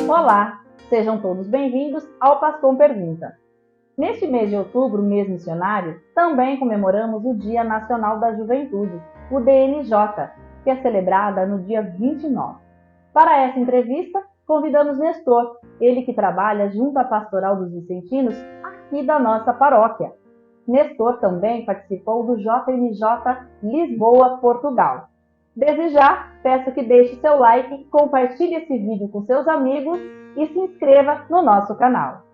Olá, sejam todos bem-vindos ao Pastor Pergunta. Neste mês de outubro, mês missionário, também comemoramos o Dia Nacional da Juventude, o DNJ, que é celebrada no dia 29. Para essa entrevista, convidamos Nestor, ele que trabalha junto à Pastoral dos Vicentinos aqui da nossa paróquia. Nestor também participou do JMJ Lisboa, Portugal. Desde já, peço que deixe seu like, compartilhe esse vídeo com seus amigos e se inscreva no nosso canal.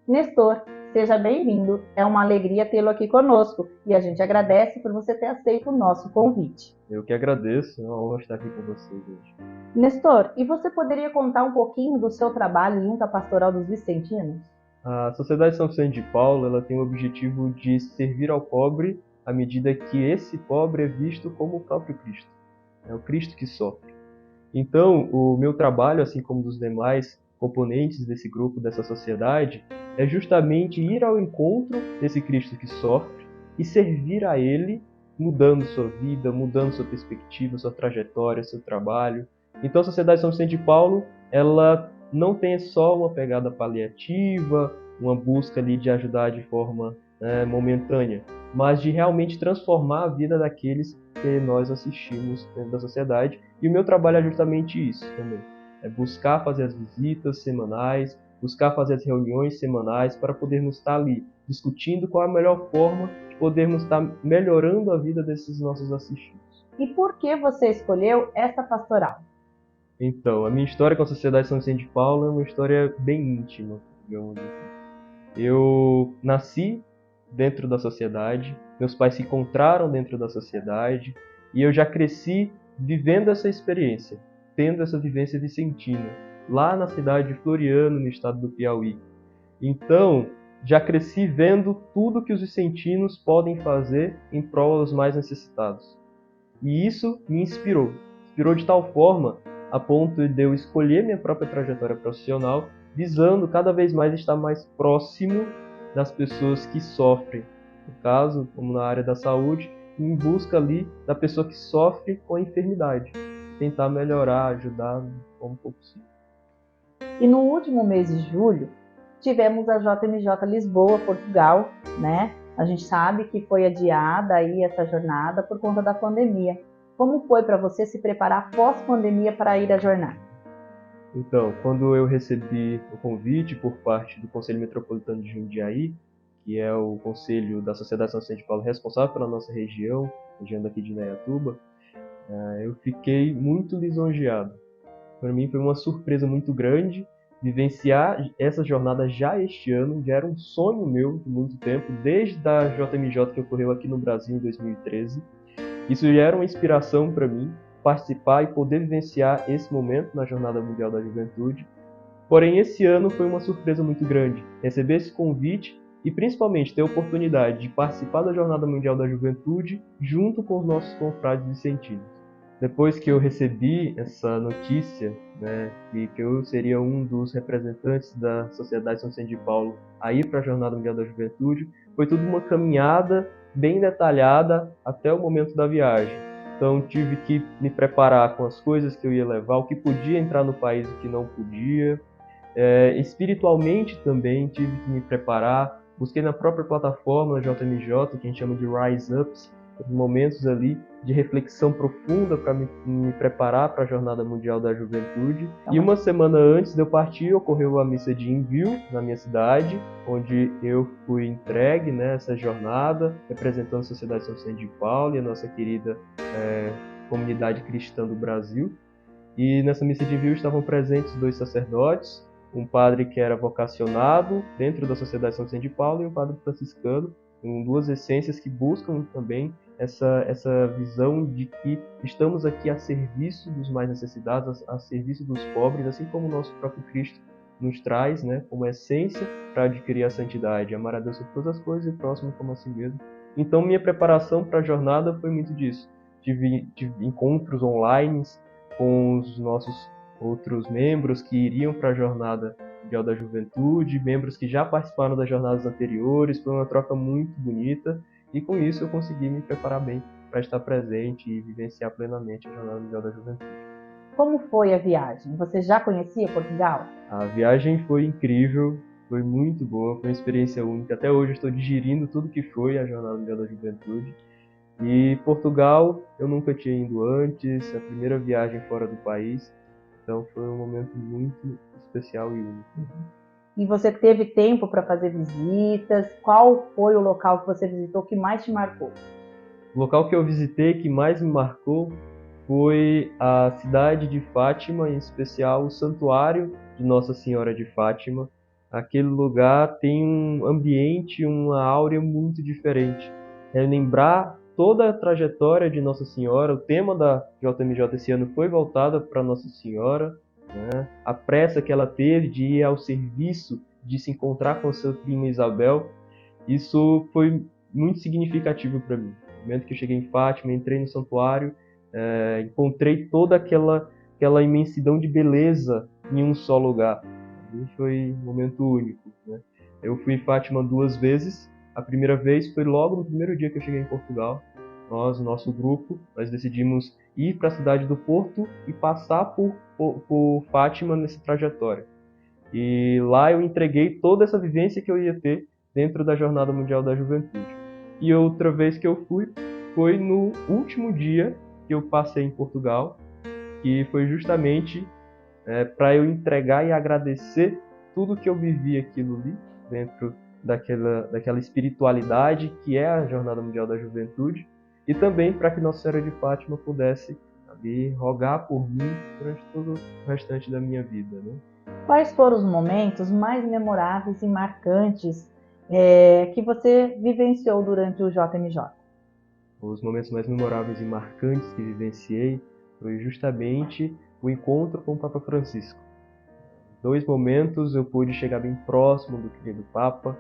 Nestor, seja bem-vindo. É uma alegria tê-lo aqui conosco e a gente agradece por você ter aceito o nosso convite. Eu que agradeço, é uma honra estar aqui com vocês hoje. Nestor, e você poderia contar um pouquinho do seu trabalho junto à Pastoral dos Vicentinos? A Sociedade São Vicente de Paulo ela tem o objetivo de servir ao pobre à medida que esse pobre é visto como o próprio Cristo. É o Cristo que sofre. Então, o meu trabalho, assim como dos demais componentes desse grupo, dessa sociedade, é justamente ir ao encontro desse Cristo que sofre e servir a Ele, mudando sua vida, mudando sua perspectiva, sua trajetória, seu trabalho. Então, a Sociedade São Vicente de Paulo, ela não tem só uma pegada paliativa, uma busca ali de ajudar de forma momentânea, mas de realmente transformar a vida daqueles que nós assistimos dentro da sociedade. E o meu trabalho é justamente isso também. É buscar fazer as visitas semanais, buscar fazer as reuniões semanais para podermos estar ali discutindo qual é a melhor forma de podermos estar melhorando a vida desses nossos assistidos. E por que você escolheu essa pastoral? Então, a minha história com a Sociedade São Vicente de Paulo é uma história bem íntima, digamos assim. Eu nasci dentro da sociedade, meus pais se encontraram dentro da sociedade e eu já cresci vivendo essa experiência, tendo essa vivência vicentina, lá na cidade de Floriano, no estado do Piauí. Então, já cresci vendo tudo que os vicentinos podem fazer em prol dos mais necessitados. E isso me inspirou de tal forma a ponto de eu escolher minha própria trajetória profissional, visando cada vez mais estar mais próximo das pessoas que sofrem. No caso, como na área da saúde, em busca ali da pessoa que sofre com a enfermidade. Tentar melhorar, ajudar como for possível. E no último mês de julho, tivemos a JMJ Lisboa, Portugal, né? A gente sabe que foi adiada aí essa jornada por conta da pandemia. Como foi para você se preparar pós-pandemia para ir à jornada? Então, quando eu recebi o convite por parte do Conselho Metropolitano de Jundiaí, que é o conselho da Sociedade São Vicente de Paulo responsável pela nossa região daqui de Indaiatuba, eu fiquei muito lisonjeado. Para mim foi uma surpresa muito grande vivenciar essa jornada já este ano, já era um sonho meu de muito tempo, desde a JMJ que ocorreu aqui no Brasil em 2013. Isso já era uma inspiração para mim, participar e poder vivenciar esse momento na Jornada Mundial da Juventude. Porém, esse ano foi uma surpresa muito grande, receber esse convite e principalmente ter a oportunidade de participar da Jornada Mundial da Juventude junto com os nossos confrades vicentinos. Depois que eu recebi essa notícia, que eu seria um dos representantes da Sociedade São Vicente de Paulo a ir para a Jornada Mundial da Juventude, foi tudo uma caminhada bem detalhada até o momento da viagem. Então tive que me preparar com as coisas que eu ia levar, o que podia entrar no país e o que não podia. Espiritualmente também tive que me preparar. Busquei na própria plataforma, na JMJ, que a gente chama de Rise Ups, momentos ali de reflexão profunda para me preparar para a Jornada Mundial da Juventude. E uma semana antes de eu partir, ocorreu a missa de envio na minha cidade, onde eu fui entregue nessa jornada, representando a Sociedade São Vicente de Paulo e a nossa querida comunidade cristã do Brasil. E nessa missa de envio estavam presentes 2 sacerdotes, um padre que era vocacionado dentro da Sociedade São Vicente de Paulo e um padre franciscano, com 2 essências que buscam também essa visão de que estamos aqui a serviço dos mais necessitados, a serviço dos pobres, assim como o nosso próprio Cristo nos traz, como essência para adquirir a santidade, amar a Deus sobre todas as coisas e o próximo como a si mesmo. Então minha preparação para a jornada foi muito disso, tive encontros online com os nossos outros membros que iriam para a Jornada Mundial da Juventude, membros que já participaram das jornadas anteriores. Foi uma troca muito bonita e com isso eu consegui me preparar bem para estar presente e vivenciar plenamente a Jornada Mundial da Juventude. Como foi a viagem? Você já conhecia Portugal? A viagem foi incrível, foi muito boa, foi uma experiência única. Até hoje eu estou digerindo tudo que foi a Jornada Mundial da Juventude. E Portugal eu nunca tinha ido antes, a primeira viagem fora do país, então foi um momento muito especial e único. E você teve tempo para fazer visitas? Qual foi o local que você visitou que mais te marcou? O local que eu visitei que mais me marcou foi a cidade de Fátima, em especial o Santuário de Nossa Senhora de Fátima. Aquele lugar tem um ambiente, uma áurea muito diferente. Lembrar toda a trajetória de Nossa Senhora, o tema da JMJ esse ano foi voltada para Nossa Senhora, né? A pressa que ela teve de ir ao serviço, de se encontrar com a sua prima Isabel, isso foi muito significativo para mim. No momento que eu cheguei em Fátima, entrei no santuário, encontrei toda aquela imensidão de beleza em um só lugar. E foi um momento único, né? Eu fui em Fátima 2 vezes. A primeira vez foi logo no primeiro dia que eu cheguei em Portugal. Nós, nosso grupo, nós decidimos ir para a cidade do Porto e passar por Fátima nessa trajetória. E lá eu entreguei toda essa vivência que eu ia ter dentro da Jornada Mundial da Juventude. E outra vez que eu fui foi no último dia que eu passei em Portugal, que foi justamente para eu entregar e agradecer tudo que eu vivi aquilo ali, dentro daquela espiritualidade que é a Jornada Mundial da Juventude, e também para que Nossa Senhora de Fátima pudesse ali rogar por mim durante todo o restante da minha vida, né? Quais foram os momentos mais memoráveis e marcantes que você vivenciou durante o JMJ? Os momentos mais memoráveis e marcantes que vivenciei foi justamente o encontro com o Papa Francisco. Em 2 momentos eu pude chegar bem próximo do querido Papa,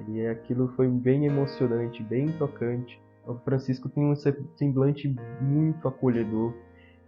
e aquilo foi bem emocionante, bem tocante. O Francisco tem um semblante muito acolhedor,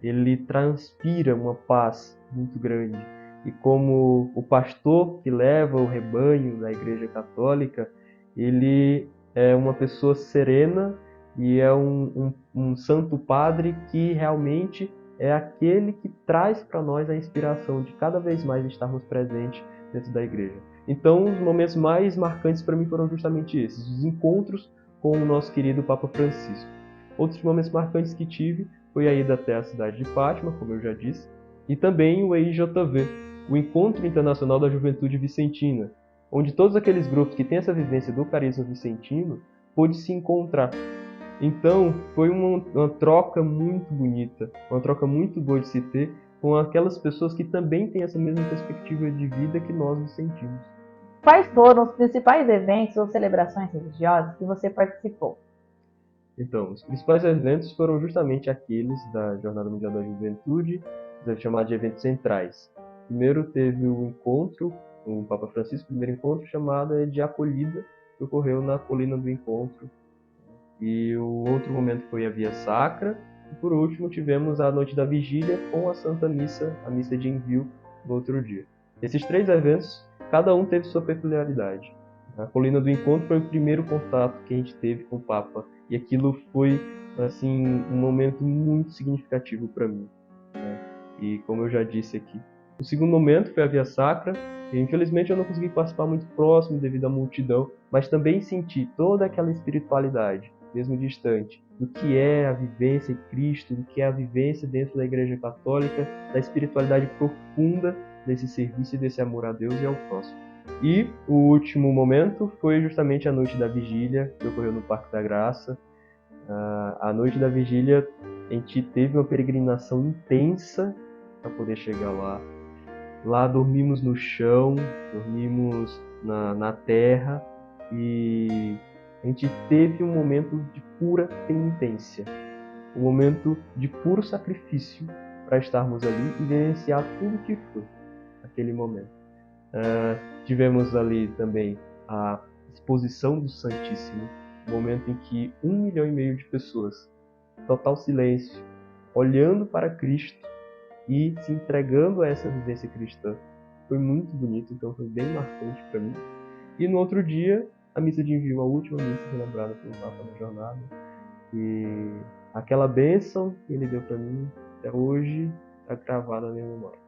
ele transpira uma paz muito grande. E como o pastor que leva o rebanho da Igreja Católica, ele é uma pessoa serena e é um santo padre que realmente é aquele que traz para nós a inspiração de cada vez mais estarmos presentes dentro da igreja. Então, os momentos mais marcantes para mim foram justamente esses, os encontros com o nosso querido Papa Francisco. Outros momentos marcantes que tive foi a ida até a cidade de Fátima, como eu já disse, e também o EIJV, o Encontro Internacional da Juventude Vicentina, onde todos aqueles grupos que têm essa vivência do carisma vicentino pôde se encontrar. Então, foi uma troca muito bonita, uma troca muito boa de se ter com aquelas pessoas que também têm essa mesma perspectiva de vida que nós nos sentimos. Quais foram os principais eventos ou celebrações religiosas que você participou? Então, os principais eventos foram justamente aqueles da Jornada Mundial da Juventude, chamados de eventos centrais. Primeiro teve o encontro, o Papa Francisco, o primeiro encontro chamado de acolhida, que ocorreu na Colina do Encontro. E o outro momento foi a Via Sacra. E por último tivemos a Noite da Vigília com a Santa Missa, a Missa de Envio, no outro dia. Esses 3 eventos, cada um teve sua peculiaridade. A Colina do Encontro foi o primeiro contato que a gente teve com o Papa. E aquilo foi, assim, um momento muito significativo para mim, né? E como eu já disse aqui. O segundo momento foi a Via Sacra. E, infelizmente eu não consegui participar muito próximo devido à multidão, mas também senti toda aquela espiritualidade, mesmo distante, do que é a vivência em Cristo, do que é a vivência dentro da Igreja Católica, da espiritualidade profunda desse serviço e desse amor a Deus e ao próximo. E o último momento foi justamente a Noite da Vigília, que ocorreu no Parque da Graça. A Noite da Vigília, a gente teve uma peregrinação intensa para poder chegar lá. Lá dormimos no chão, dormimos na terra e a gente teve um momento de pura penitência, um momento de puro sacrifício para estarmos ali e vivenciar tudo que foi aquele momento. Tivemos ali também a exposição do Santíssimo, um momento em que 1,5 milhão de pessoas total silêncio, olhando para Cristo e se entregando a essa vivência cristã. Foi muito bonito, então foi bem marcante para mim. E no outro dia, a missa de envio, a última missa celebrada pelo Papa na jornada, e aquela bênção que ele deu para mim, até hoje está gravada na minha memória.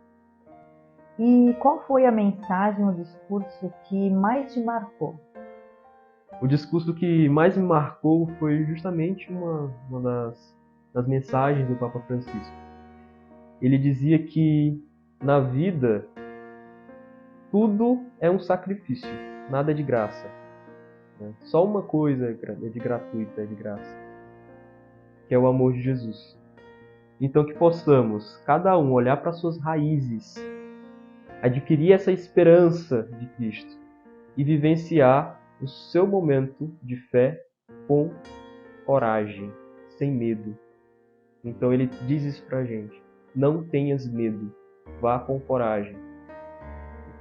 E qual foi a mensagem, o discurso que mais te marcou? O discurso que mais me marcou foi justamente uma das mensagens do Papa Francisco. Ele dizia que na vida tudo é um sacrifício, nada é de graça. Só uma coisa é de gratuita, é de graça, que é o amor de Jesus. Então que possamos, cada um, olhar para suas raízes, adquirir essa esperança de Cristo e vivenciar o seu momento de fé com coragem, sem medo. Então ele diz isso pra gente: não tenhas medo, vá com coragem.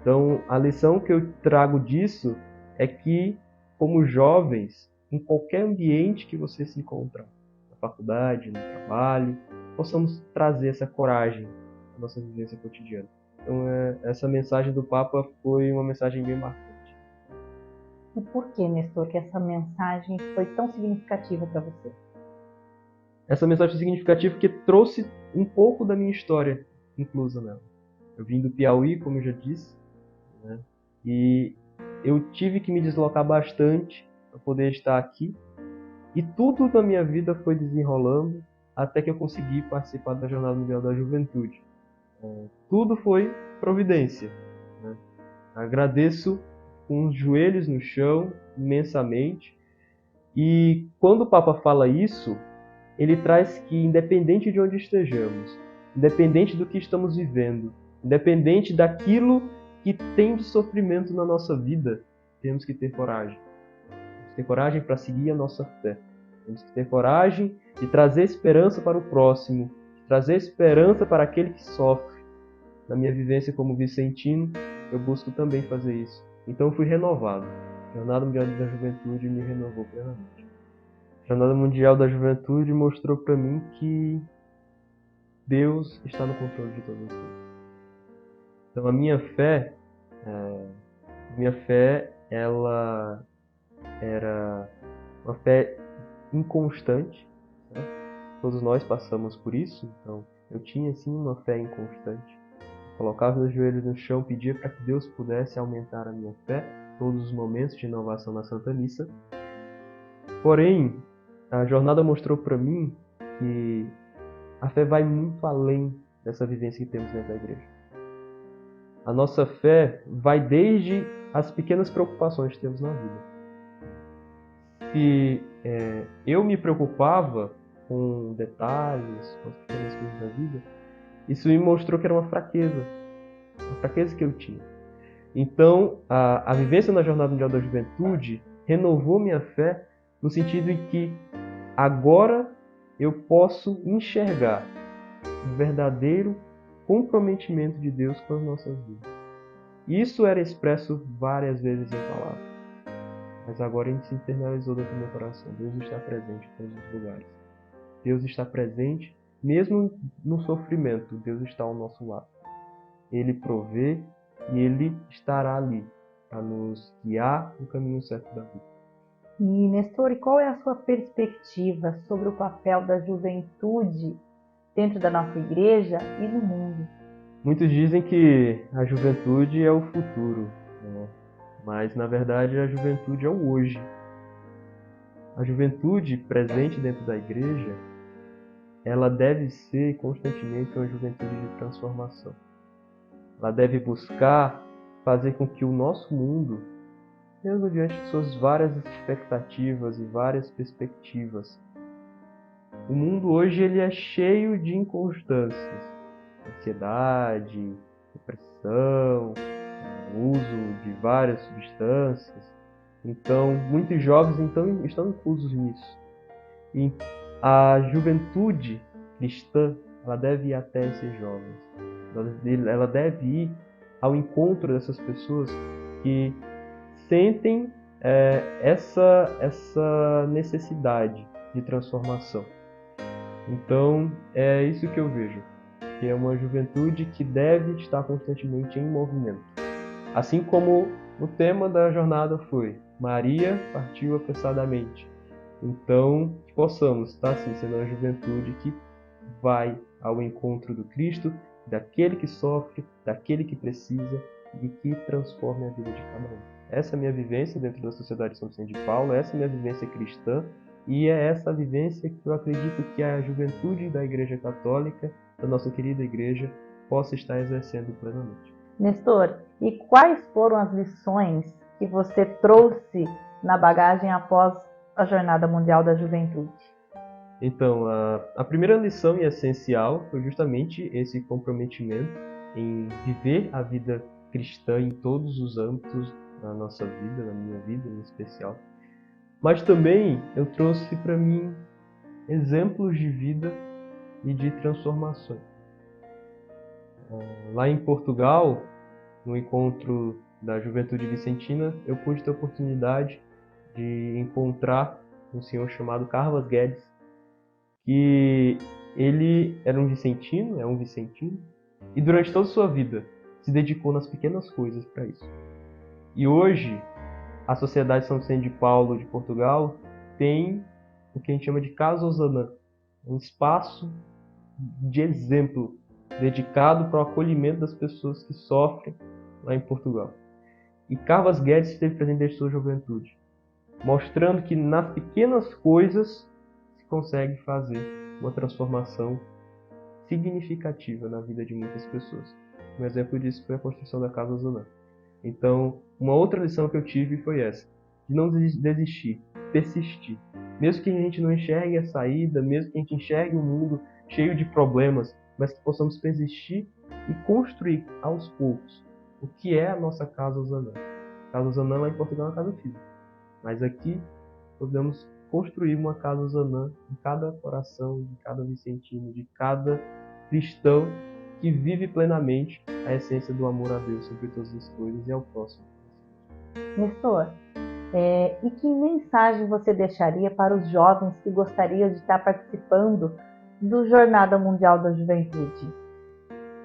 Então a lição que eu trago disso é que, como jovens, em qualquer ambiente que você se encontrar, na faculdade, no trabalho, possamos trazer essa coragem à nossa vivência cotidiana. Então essa mensagem do Papa foi uma mensagem bem marcante. E por que, Nestor, que essa mensagem foi tão significativa para você? Essa mensagem significativa que trouxe um pouco da minha história inclusa nela. Eu vim do Piauí, como eu já disse, né? E eu tive que me deslocar bastante para poder estar aqui. E tudo na minha vida foi desenrolando até que eu consegui participar da Jornada Mundial da Juventude. Tudo foi providência, né? Agradeço com os joelhos no chão, imensamente. E quando o Papa fala isso, ele traz que, independente de onde estejamos, independente do que estamos vivendo, independente daquilo que tem de sofrimento na nossa vida, temos que ter coragem. Temos que ter coragem para seguir a nossa fé. Temos que ter coragem de trazer esperança para o próximo, de trazer esperança para aquele que sofre. Na minha vivência como vicentino, eu busco também fazer isso. Então eu fui renovado. A Jornada Mundial da Juventude me renovou plenamente. A Jornada Mundial da Juventude mostrou para mim que Deus está no controle de todas as coisas. Então a minha fé, ela era uma fé inconstante, né? Todos nós passamos por isso, então eu tinha sim uma fé inconstante. Colocava meus joelhos no chão, pedia para que Deus pudesse aumentar a minha fé, todos os momentos de inovação na Santa Missa. Porém, a jornada mostrou para mim que a fé vai muito além dessa vivência que temos dentro da igreja. A nossa fé vai desde as pequenas preocupações que temos na vida. Se eu me preocupava com detalhes, com as pequenas coisas da vida, isso me mostrou que era uma fraqueza que eu tinha. Então, a vivência na Jornada Mundial da Juventude renovou minha fé no sentido em que agora eu posso enxergar o verdadeiro comprometimento de Deus com as nossas vidas. Isso era expresso várias vezes em palavras, mas agora a gente se internalizou dentro do meu coração. Deus está presente em todos os lugares. Deus está presente, mesmo no sofrimento, Deus está ao nosso lado. Ele provê e Ele estará ali para nos guiar no caminho certo da vida. E, Nestor, e qual é a sua perspectiva sobre o papel da juventude dentro da nossa igreja e no mundo? Muitos dizem que a juventude é o futuro, né? Mas na verdade a juventude é o hoje. A juventude presente dentro da igreja, ela deve ser constantemente uma juventude de transformação. Ela deve buscar fazer com que o nosso mundo, mesmo diante de suas várias expectativas e várias perspectivas, o mundo hoje ele é cheio de inconstâncias, ansiedade, depressão, uso de várias substâncias. Então, muitos jovens estão inclusos nisso. E a juventude cristã, ela deve ir até esses jovens. Ela deve ir ao encontro dessas pessoas que sentem essa necessidade de transformação. Então, é isso que eu vejo, que é uma juventude que deve estar constantemente em movimento. Assim como o tema da jornada foi Maria partiu apressadamente. Então, que possamos estar assim, sendo uma juventude que vai ao encontro do Cristo, daquele que sofre, daquele que precisa e que transforme a vida de cada um. Essa é a minha vivência dentro da Sociedade São Vicente de Paulo, essa é a minha vivência cristã e é essa vivência que eu acredito que a juventude da Igreja Católica, da nossa querida Igreja, possa estar exercendo plenamente. Nestor, e quais foram as lições que você trouxe na bagagem após a Jornada Mundial da Juventude? Então, a primeira lição e essencial foi justamente esse comprometimento em viver a vida cristã em todos os âmbitos da nossa vida, na minha vida em especial. Mas também eu trouxe para mim exemplos de vida e de transformações. Lá em Portugal, no encontro da Juventude Vicentina, eu pude ter a oportunidade de encontrar um senhor chamado Carlos Guedes, que ele era um vicentino, é um vicentino, e durante toda a sua vida se dedicou nas pequenas coisas para isso. E hoje, a Sociedade São Vicente de Paulo de Portugal tem o que a gente chama de Casa Osana, um espaço de exemplo dedicado para o acolhimento das pessoas que sofrem lá em Portugal. E Carlos Guedes esteve presente desde sua juventude, mostrando que nas pequenas coisas se consegue fazer uma transformação significativa na vida de muitas pessoas. Um exemplo disso foi a construção da Casa Osana. Então, uma outra lição que eu tive foi essa, de não desistir, persistir. Mesmo que a gente não enxergue a saída, mesmo que a gente enxergue um mundo cheio de problemas, mas que possamos persistir e construir aos poucos o que é a nossa Casa Osana. Casa Osana lá em Portugal é uma casa física, mas aqui podemos construir uma Casa Osana em cada coração, de cada vicentino, de cada cristão que vive plenamente a essência do amor a Deus sobre todas as coisas e ao próximo. Nestor, e que mensagem você deixaria para os jovens que gostariam de estar participando do Jornada Mundial da Juventude?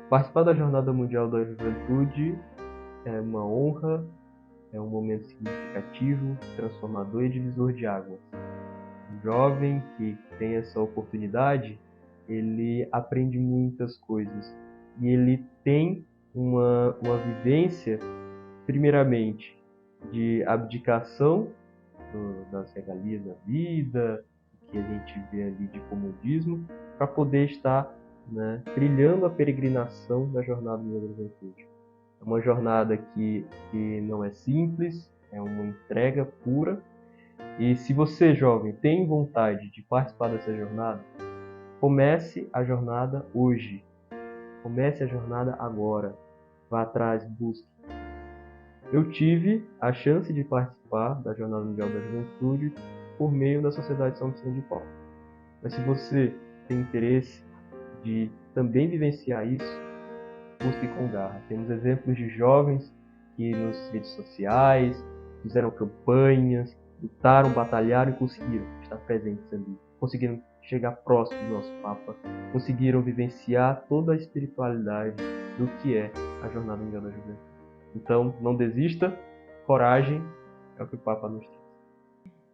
Participar da Jornada Mundial da Juventude é uma honra, é um momento significativo, transformador e divisor de águas. Um jovem que tem essa oportunidade, ele aprende muitas coisas e ele tem uma vivência, primeiramente, de abdicação das regalias da vida, que a gente vê ali de comodismo, para poder estar trilhando a peregrinação da jornada da juventude. É uma jornada que não é simples, é uma entrega pura. E se você, jovem, tem vontade de participar dessa jornada, comece a jornada hoje. Comece a jornada agora. Vá atrás, busque. Eu tive a chance de participar da Jornada Mundial da Juventude por meio da Sociedade São Vicente de Paulo. Mas se você tem interesse de também vivenciar isso, busque com garra. Temos exemplos de jovens que nas redes sociais fizeram campanhas, lutaram, batalharam e conseguiram estar presentes ali. Conseguiram chegar próximo do nosso Papa, conseguiram vivenciar toda a espiritualidade do que é a Jornada Mundial da Juventude. Então, não desista, coragem é o que o Papa nos traz.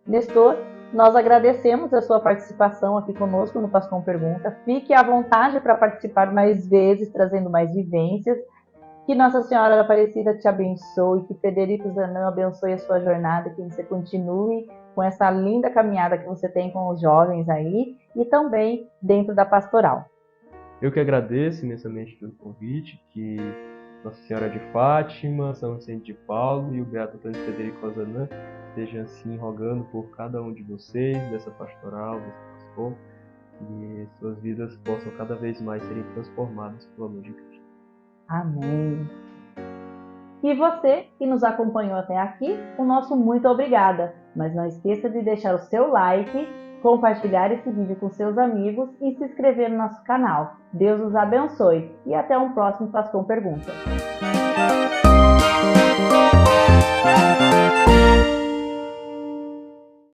Nestor, nós agradecemos a sua participação aqui conosco no Pascom Pergunta. Fique à vontade para participar mais vezes, trazendo mais vivências. Que Nossa Senhora Aparecida te abençoe, que Frederico Zanão abençoe a sua jornada, que você continue com essa linda caminhada que você tem com os jovens aí e também dentro da pastoral. Eu que agradeço imensamente pelo convite, que Nossa Senhora de Fátima, São Vicente de Paulo e o Beato Antônio Frederico Ozanam estejam assim rogando por cada um de vocês, dessa pastoral, desse pastor, que suas vidas possam cada vez mais serem transformadas pelo amor de Cristo. Amém. E você que nos acompanhou até aqui, o nosso muito obrigada. Mas não esqueça de deixar o seu like, compartilhar esse vídeo com seus amigos e se inscrever no nosso canal. Deus os abençoe e até um próximo Pascom Pergunta.